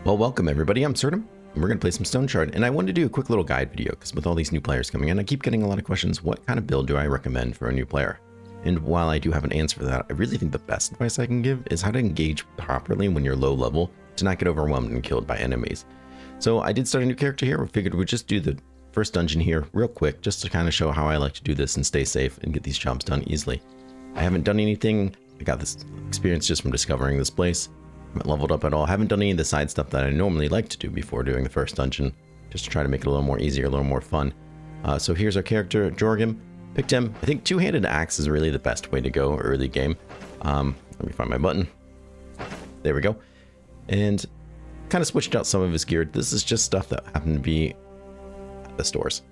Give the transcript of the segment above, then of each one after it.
Well, welcome everybody, I'm Absurdum, and we're going to play some Stoneshard, and I wanted to do a quick little guide video, because with all these new players coming in, I keep getting a lot of questions, what kind of build do I recommend for a new player? And while I do have an answer for that, I really think the best advice I can give is how to engage properly when you're low level, to not get overwhelmed and killed by enemies. So I did start a new character here, we figured we'd just do the first dungeon here real quick, just to kind of show how I like to do this and stay safe and get these jobs done easily. I haven't done anything, I got this experience just from discovering this place. Haven't leveled up at all. Haven't done any of the side stuff that I normally like to do before doing the first dungeon, just to try to make it a little more easier, a little more fun. So here's our character, Jorgim. Picked him. I think two-handed axe is really the best way to go early game. Let me find my button. There we go. And kind of switched out some of his gear. This is just stuff that happened to be at the stores.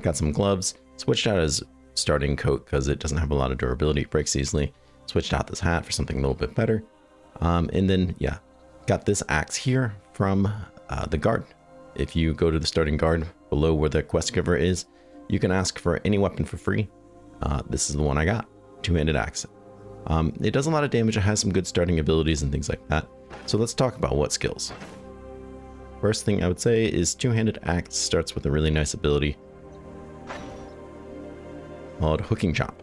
Got some gloves. Switched out his starting coat because it doesn't have a lot of durability. It breaks easily. Switched out this hat for something a little bit better. And then, yeah, got this axe here from the guard. If you go to the starting guard below where the quest giver is, you can ask for any weapon for free. This is the one I got, two-handed axe. It does a lot of damage. It has some good starting abilities and things like that. So let's talk about what skills. First thing I would say is two-handed axe starts with a really nice ability called Hooking Chop.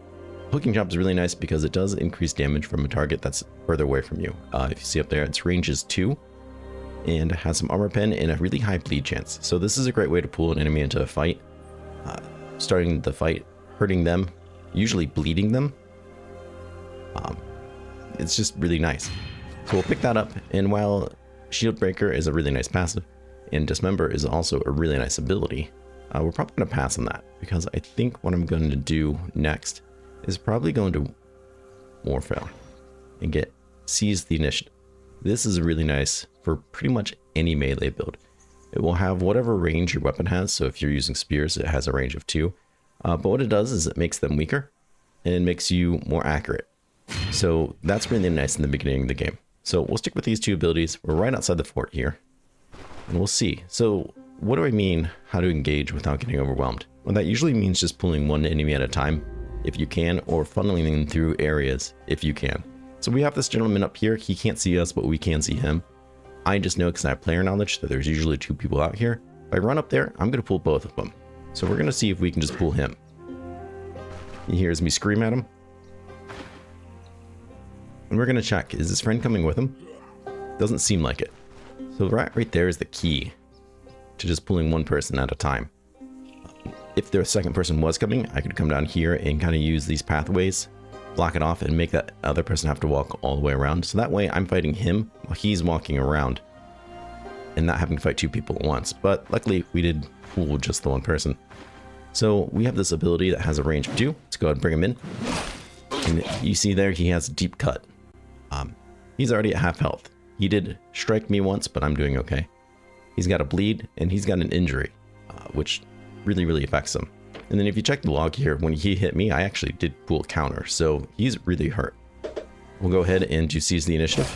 Hooking Chop is really nice because it does increase damage from a target that's further away from you. If you see up there, its range is 2 and has some armor pen and a really high bleed chance. So this is a great way to pull an enemy into a fight. Starting the fight, hurting them, usually bleeding them. It's just really nice. So we'll pick that up, and while Shield Breaker is a really nice passive, and Dismember is also a really nice ability, we're probably going to pass on that, because I think what I'm going to do next is probably going to Warfare and get Seize the Initiative. This is really nice for pretty much any melee build. It will have whatever range your weapon has, so if you're using spears, it has a range of 2. But what it does is it makes them weaker, and it makes you more accurate. So that's really nice in the beginning of the game. So we'll stick with these two abilities. We're right outside the fort here, and we'll see. So what do I mean how to engage without getting overwhelmed? Well, that usually means just pulling one enemy at a time, if you can, or funneling them through areas if you can. So we have this gentleman up here. He can't see us, but we can see him. I just know because I have player knowledge that there's usually 2 people out here. If I run up there, I'm going to pull both of them. So we're going to see if we can just pull him. He hears me scream at him. And we're going to check, is his friend coming with him? Doesn't seem like it. So right there is the key to just pulling one person at a time. If the second person was coming, I could come down here and kind of use these pathways, block it off, and make that other person have to walk all the way around. So that way I'm fighting him while he's walking around and not having to fight 2 people at once. But luckily we did pull just the one person. So we have this ability that has a range of 2. Let's go ahead and bring him in. And you see there he has a deep cut. He's already at half health. He did strike me once, but I'm doing okay. He's got a bleed and he's got an injury, which really affects him. And then if you check the log here, when he hit me, I actually did pull a counter, so he's really hurt. We'll go ahead and do Seize the Initiative.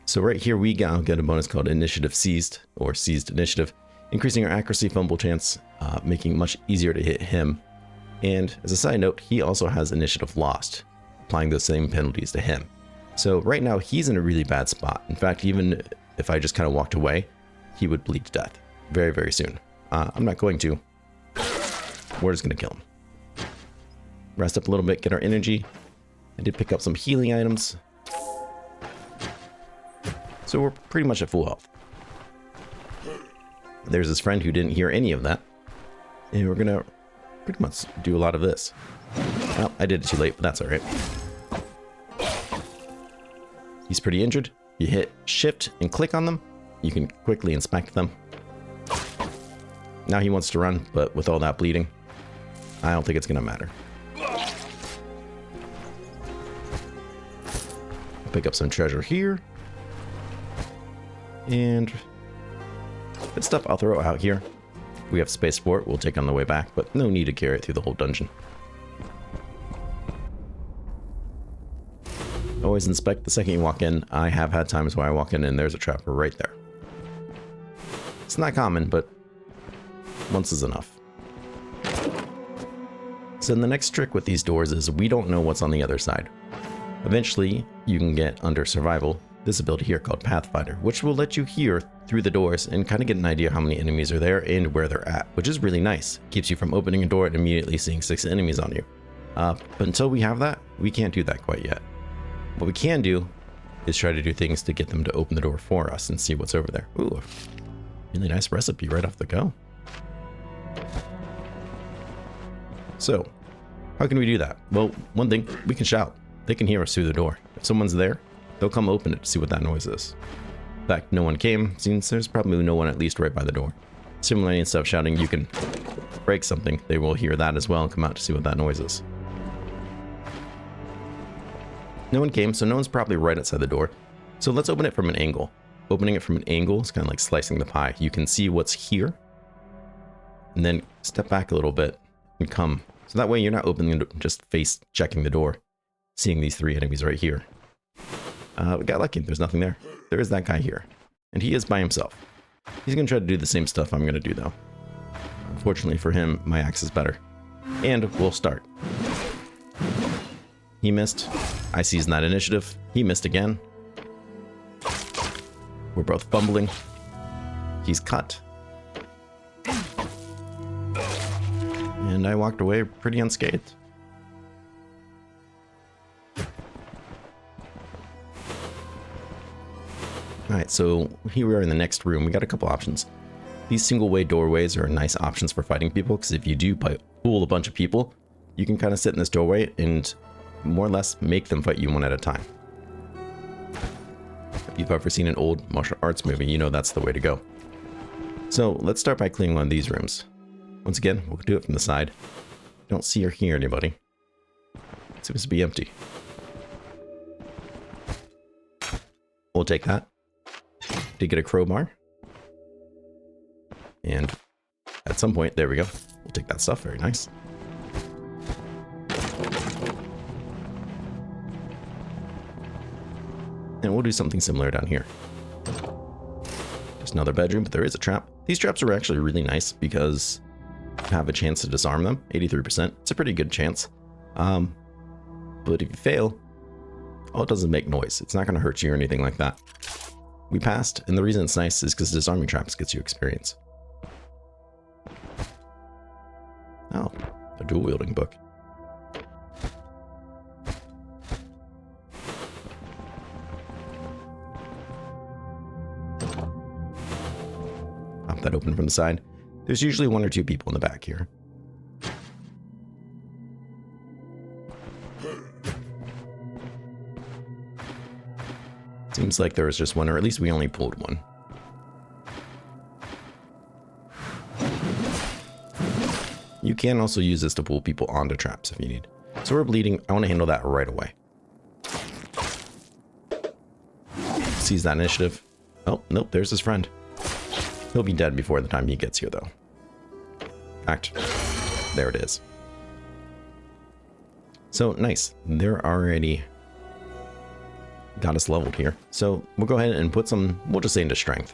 So right here we get a bonus called Initiative Seized, or Seized Initiative, increasing our accuracy, fumble chance, making it much easier to hit him. And as a side note, he also has Initiative Lost, applying those same penalties to him. So right now he's in a really bad spot. In fact, even if I just kind of walked away, he would bleed to death very soon. I'm not going to. We're just going to kill him. Rest up a little bit, get our energy. I did pick up some healing items. So we're pretty much at full health. There's his friend who didn't hear any of that. And we're going to pretty much do a lot of this. Well, I did it too late, but that's alright. He's pretty injured. You hit shift and click on them. You can quickly inspect them. Now he wants to run, but with all that bleeding, I don't think it's going to matter. Pick up some treasure here. And good stuff I'll throw out here. We have space for it. We'll take on the way back, but no need to carry it through the whole dungeon. Always inspect the second you walk in. I have had times where I walk in and there's a trapper right there. It's not common, but once is enough. So the next trick with these doors is we don't know what's on the other side. Eventually, you can get under survival this ability here called Pathfinder, which will let you hear through the doors and kind of get an idea how many enemies are there and where they're at, which is really nice. Keeps you from opening a door and immediately seeing 6 enemies on you. But until we have that, we can't do that quite yet. What we can do is try to do things to get them to open the door for us and see what's over there. Ooh, really nice recipe right off the go. So, how can we do that? Well, one thing, we can shout. They can hear us through the door. If someone's there, they'll come open it to see what that noise is. In fact, no one came, since there's probably no one at least right by the door. Similarly, instead of shouting, you can break something. They will hear that as well and come out to see what that noise is. No one came, so no one's probably right outside the door. So let's open it from an angle. Opening it from an angle is kind of like slicing the pie. You can see what's here, and then step back a little bit and come. So that way you're not opening it, just face checking the door, seeing these 3 enemies right here. We got lucky, there's nothing there. There is that guy here, and he is by himself. He's going to try to do the same stuff I'm going to do though. Unfortunately for him, my axe is better. And we'll start. He missed. I seized that initiative. He missed again. We're both fumbling. He's cut. And I walked away pretty unscathed. Alright, so here we are in the next room. We got a couple options. These single-way doorways are nice options for fighting people, because if you do fool a bunch of people, you can kind of sit in this doorway and more or less make them fight you one at a time. If you've ever seen an old martial arts movie, you know that's the way to go. So let's start by cleaning one of these rooms. Once again, we'll do it from the side. Don't see or hear anybody. It seems to be empty. We'll take that. Did get a crowbar. And at some point, there we go. We'll take that stuff, very nice. And we'll do something similar down here. Just another bedroom, but there is a trap. These traps are actually really nice because you have a chance to disarm them, 83%. It's a pretty good chance. But if you fail, all it does is make noise. It's not going to hurt you or anything like that. We passed, and the reason it's nice is because disarming traps gets you experience. Oh, a dual-wielding book. Pop that open from the side. There's usually 1 or 2 people in the back here. Seems like there was just 1, or at least we only pulled 1. You can also use this to pull people onto traps if you need. So we're bleeding. I want to handle that right away. Seize that initiative. Oh, nope, there's his friend. He'll be dead before the time he gets here, though. In fact, there it is. So, nice. They're already got us leveled here. So, we'll go ahead and put some, we'll just say into strength.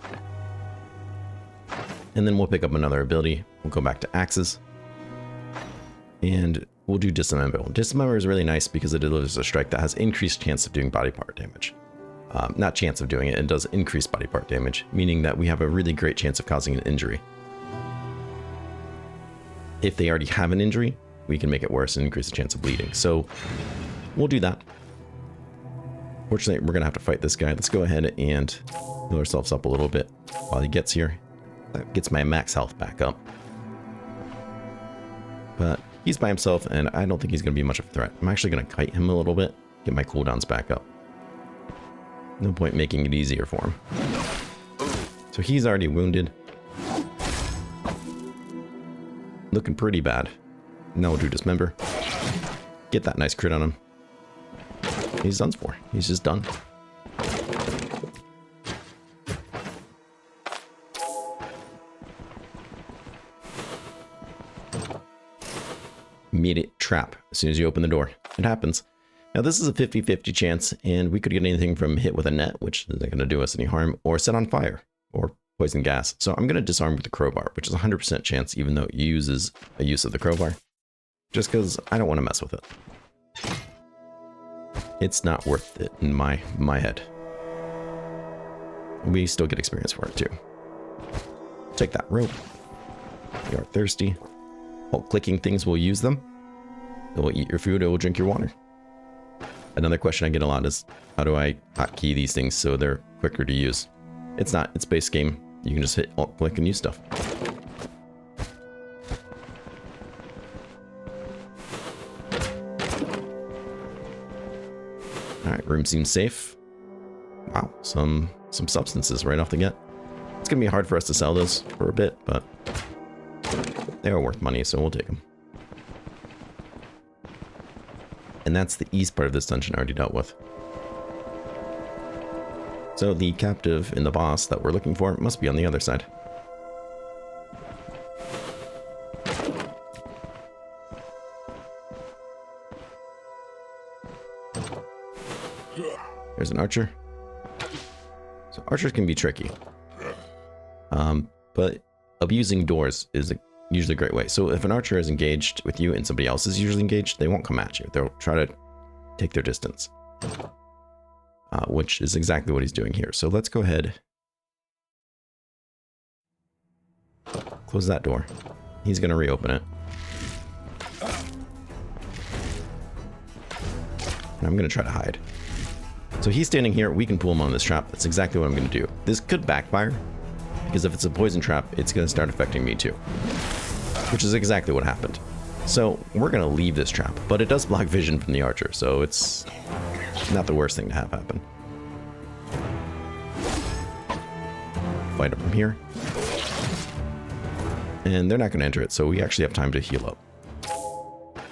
And then we'll pick up another ability. We'll go back to axes. And we'll do Dismember. Dismember is really nice because it delivers a strike that has increased chance of doing body part damage. Not chance of doing it, it does increase body part damage, meaning that we have a really great chance of causing an injury. If they already have an injury, we can make it worse and increase the chance of bleeding. So we'll do that. Fortunately, we're going to have to fight this guy. Let's go ahead and heal ourselves up a little bit while he gets here. That gets my max health back up. But he's by himself, and I don't think he's going to be much of a threat. I'm actually going to kite him a little bit, get my cooldowns back up. No point making it easier for him. So he's already wounded. Looking pretty bad. Now we'll do Dismember. Get that nice crit on him. He's done for. He's just done. Immediate trap as soon as you open the door. It happens. Now this is a 50-50 chance, and we could get anything from hit with a net, which isn't going to do us any harm, or set on fire, or poison gas. So I'm going to disarm with the crowbar, which is a 100% chance, even though it uses a use of the crowbar. Just because I don't want to mess with it. It's not worth it in my head. We still get experience for it too. Take that rope. You are thirsty. While clicking things will use them. It will eat your food, it will drink your water. Another question I get a lot is, how do I hotkey these things so they're quicker to use? It's not, it's base game. You can just hit alt click and use stuff. Alright, room seems safe. Wow, some substances right off the get. It's gonna be hard for us to sell those for a bit, but they are worth money, so we'll take them. And that's the east part of this dungeon already dealt with. So the captive and the boss that we're looking for must be on the other side. There's an archer. So archers can be tricky. But abusing doors is usually a great way. So if an archer is engaged with you and somebody else is usually engaged, they won't come at you. They'll try to take their distance. Which is exactly what he's doing here. So let's go ahead. Close that door. He's going to reopen it. And I'm going to try to hide. So he's standing here. We can pull him on this trap. That's exactly what I'm going to do. This could backfire. Because if it's a poison trap, it's going to start affecting me too. Which is exactly what happened. So we're going to leave this trap. But it does block vision from the archer. So it's not the worst thing to have happen. Fight up from here. And they're not going to enter it. So we actually have time to heal up.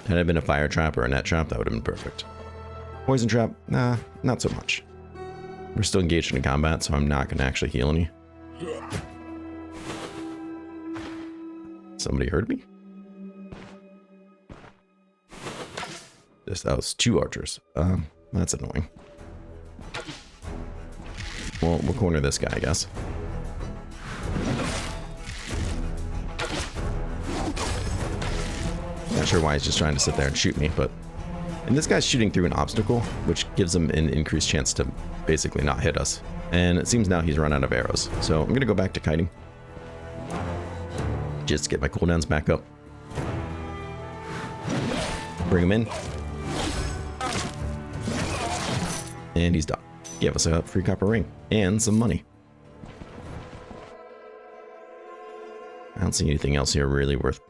Had it been a fire trap or a net trap, that would have been perfect. Poison trap? Nah, not so much. We're still engaged in combat, so I'm not going to actually heal any. Somebody heard me? That was two archers. That's annoying. Well, we'll corner this guy, I guess. Not sure why he's just trying to sit there and shoot me, but... And this guy's shooting through an obstacle, which gives him an increased chance to basically not hit us. And it seems now he's run out of arrows. So I'm going to go back to kiting. Just get my cooldowns back up. Bring him in. And he's done. Give us a free copper ring and some money. I don't see anything else here really worth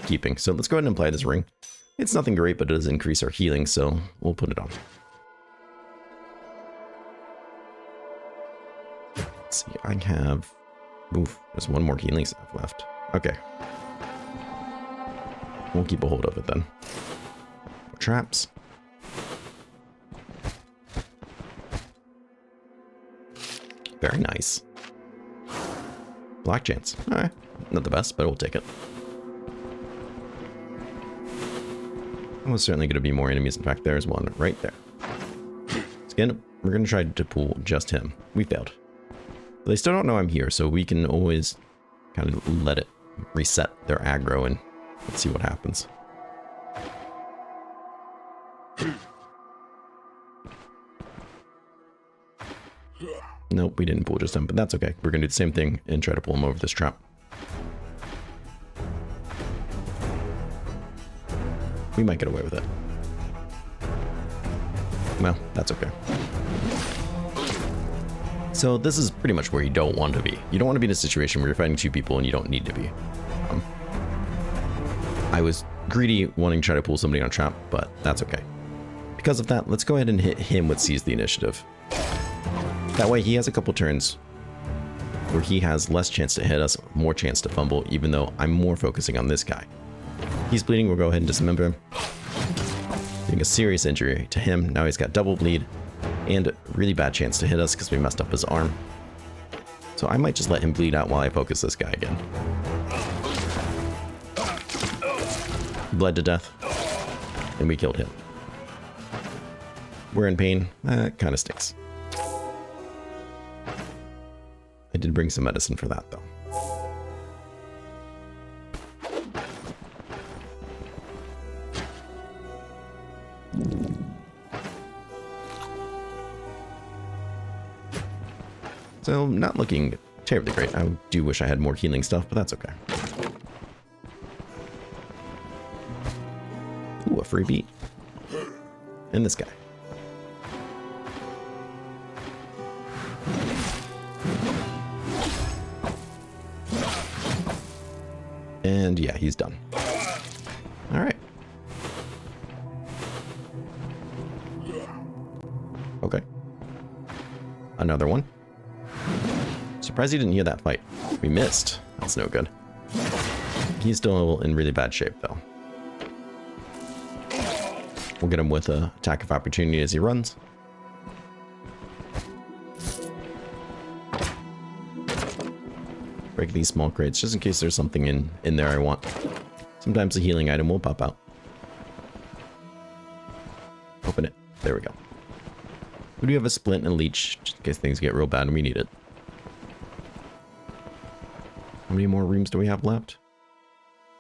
keeping. So let's go ahead and apply this ring. It's nothing great, but it does increase our healing, so we'll put it on. Let's see, I have... Oof, there's one more healing staff left. Okay. We'll keep a hold of it then. Traps. Very nice. Black chance. Alright. Not the best, but we'll take it. Almost certainly going to be more enemies. In fact, there's one right there. Again, we're going to try to pull just him. We failed. But they still don't know I'm here, so we can always kind of let it reset their aggro and let's see what happens. Nope, we didn't pull just him, but that's okay. We're going to do the same thing and try to pull him over this trap. We might get away with it. Well, that's okay. So this is pretty much where you don't want to be. You don't want to be in a situation where you're fighting two people and you don't need to be. I was greedy wanting to try to pull somebody on a trap, but that's okay. Because of that, let's go ahead and hit him with Seize the Initiative. That way he has a couple turns where he has less chance to hit us, more chance to fumble, even though I'm more focusing on this guy. He's bleeding, we'll go ahead and dismember him. Doing a serious injury to him. Now he's got double bleed and a really bad chance to hit us because we messed up his arm. So I might just let him bleed out while I focus this guy again. He bled to death and we killed him. We're in pain. That kind of stinks. I did bring some medicine for that though. So, not looking terribly great. I do wish I had more healing stuff, but that's okay. Ooh, a free beat. And this guy. And yeah, he's done. All right. Okay. Another one. Surprised he didn't hear that fight. We missed. That's no good. He's still in really bad shape, though. We'll get him with an attack of opportunity as he runs. Break these small crates just in case there's something in there I want. Sometimes a healing item will pop out. Open it. There we go. We do have a splint and a leech just in case things get real bad and we need it. How many more rooms do we have left?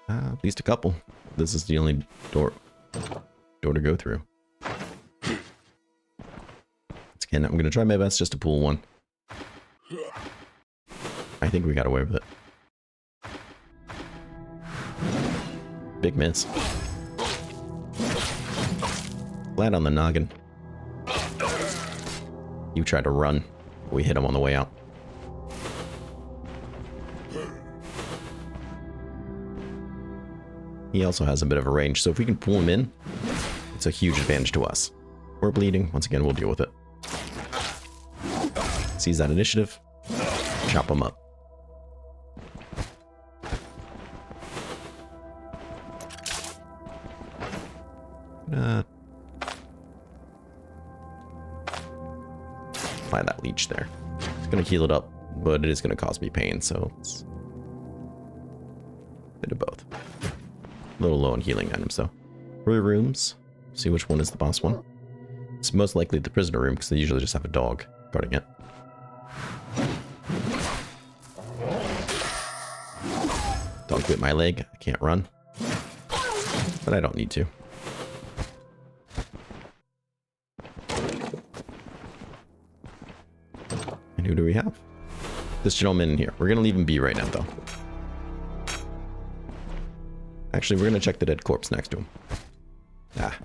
At least a couple. This is the only door to go through. Again, I'm going to try my best just to pull one. I think we got away with it. Big miss. Flat on the noggin. You tried to run. We hit him on the way out. He also has a bit of a range, so if we can pull him in, it's a huge advantage to us. We're bleeding. Once again, we'll deal with it. Seize that initiative. Chop him up. Apply that leech there. It's going to heal it up, but it is going to cause me pain, so it's a bit of both. A little low on healing items, though. Room rooms. See which one is the boss one. It's most likely the prisoner room, because they usually just have a dog guarding it. Dog bit my leg. I can't run. But I don't need to. And who do we have? This gentleman in here. We're going to leave him be right now, though. Actually, we're going to check the dead corpse next to him. Ah.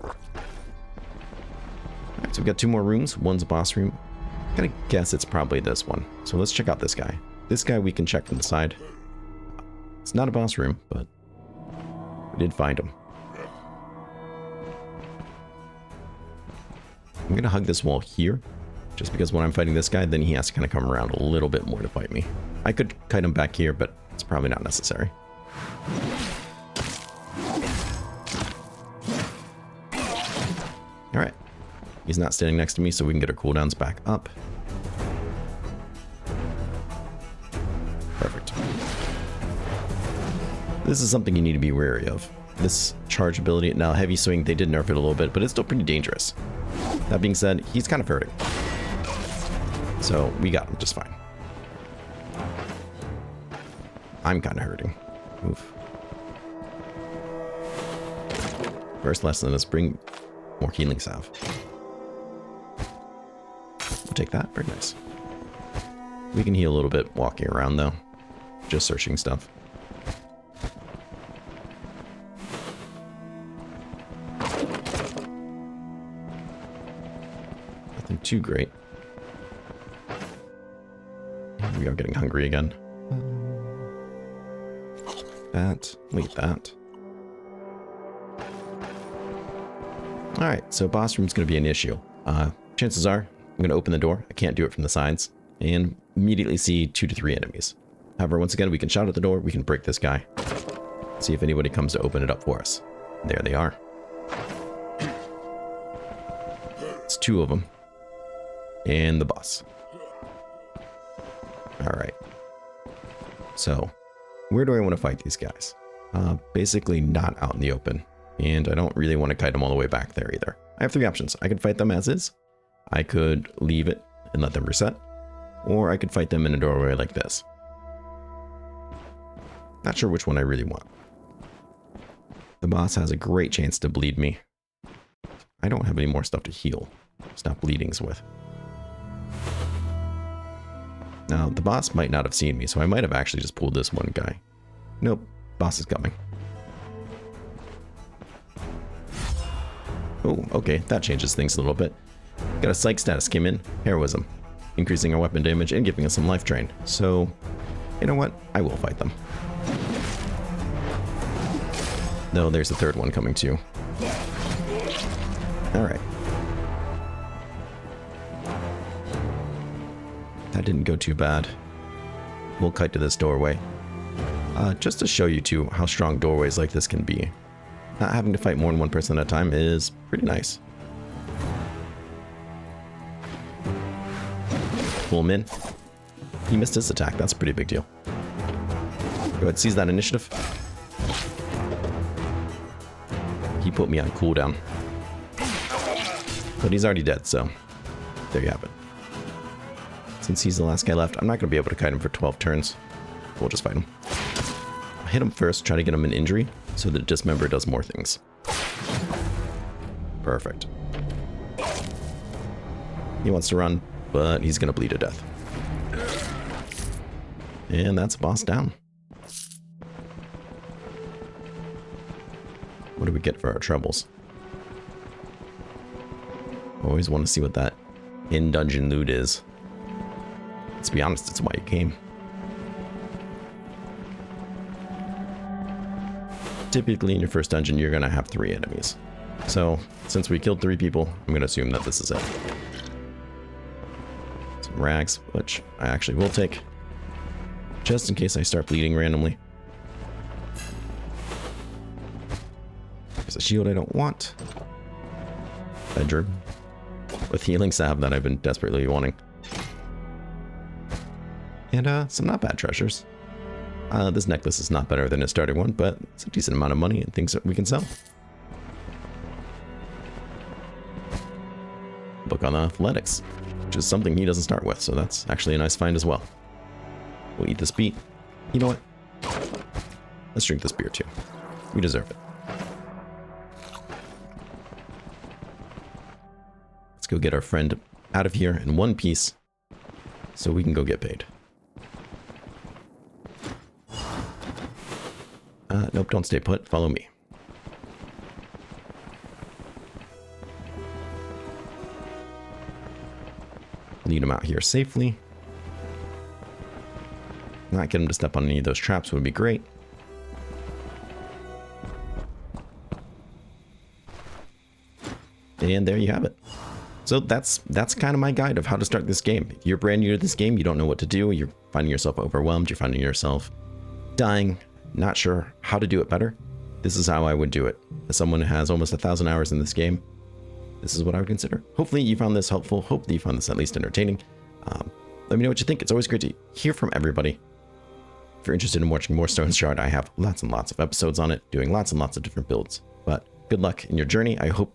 Alright, so we've got 2 more rooms. One's a boss room. I'm going to guess it's probably this one. So let's check out this guy. This guy we can check from the side. It's not a boss room, but we did find him. I'm going to hug this wall here. Just because when I'm fighting this guy, then he has to kind of come around a little bit more to fight me. I could kite him back here, but it's probably not necessary. Alright. He's not standing next to me, so we can get our cooldowns back up. Perfect. This is something you need to be wary of. This charge ability, now heavy swing, they did nerf it a little bit, but it's still pretty dangerous. That being said, he's kind of hurting. So we got him just fine. I'm kind of hurting. Oof. First lesson is bring more healing salve. We'll take that. Very nice. We can heal a little bit walking around, though. Just searching stuff. Nothing too great. And we are getting hungry again. That. Wait, that. Alright, so boss room's going to be an issue. Chances are, I'm going to open the door. I can't do it from the sides. And immediately see 2 to 3 enemies. However, once again, we can shout at the door. We can break this guy. See if anybody comes to open it up for us. There they are. It's 2 of them. And the boss. Alright. So, where do I want to fight these guys? Basically not out in the open. And I don't really want to kite them all the way back there either. I have 3 options. I could fight them as is. I could leave it and let them reset. Or I could fight them in a doorway like this. Not sure which one I really want. The boss has a great chance to bleed me. I don't have any more stuff to heal. Stop bleedings with. Now, the boss might not have seen me, so I might have actually just pulled this one guy. Nope, boss is coming. Oh, okay, that changes things a little bit. Got a psych status came in, heroism, increasing our weapon damage and giving us some life drain. So, you know what? I will fight them. No, there's a third one coming too. Alright. That didn't go too bad. We'll kite to this doorway. Just to show you too how strong doorways like this can be. Not having to fight more than one person at a time is pretty nice. Pull him in. He missed his attack. That's a pretty big deal. Go ahead, seize that initiative. He put me on cooldown. But he's already dead, so there you have it. Since he's the last guy left, I'm not going to be able to kite him for 12 turns. We'll just fight him. I'll hit him first, try to get him an injury, so that Dismember does more things. Perfect. He wants to run, but he's going to bleed to death. And that's boss down. What do we get for our troubles? Always want to see what that in-dungeon loot is. Let's be honest, it's why you came. Typically in your first dungeon, you're going to have 3 enemies. So, since we killed 3 people, I'm going to assume that this is it. Some rags, which I actually will take. Just in case I start bleeding randomly. There's a shield I don't want. Bedroom. With healing salve that I've been desperately wanting. And some not bad treasures. This necklace is not better than a starting one, but it's a decent amount of money and things that we can sell. Book on athletics, which is something he doesn't start with, so that's actually a nice find as well. We'll eat this beet. You know what? Let's drink this beer too. We deserve it. Let's go get our friend out of here in one piece so we can go get paid. Nope, don't stay put. Follow me. Lead him out here safely. Not get him to step on any of those traps would be great. And there you have it. So that's kind of my guide of how to start this game. If you're brand new to this game, you don't know what to do, you're finding yourself overwhelmed, you're finding yourself dying, not sure how to do it better, this is how I would do it. As someone who has almost 1,000 hours in this game, this is what I would consider. Hopefully you found this helpful. Hopefully you found this at least entertaining. Let me know what you think. It's always great to hear from everybody. If you're interested in watching more Stoneshard, I have lots and lots of episodes on it, doing lots and lots of different builds. But good luck in your journey. I hope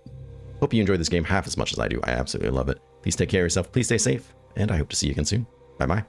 you enjoy this game half as much as I do. I absolutely love it. Please take care of yourself. Please stay safe. And I hope to see you again soon. Bye-bye.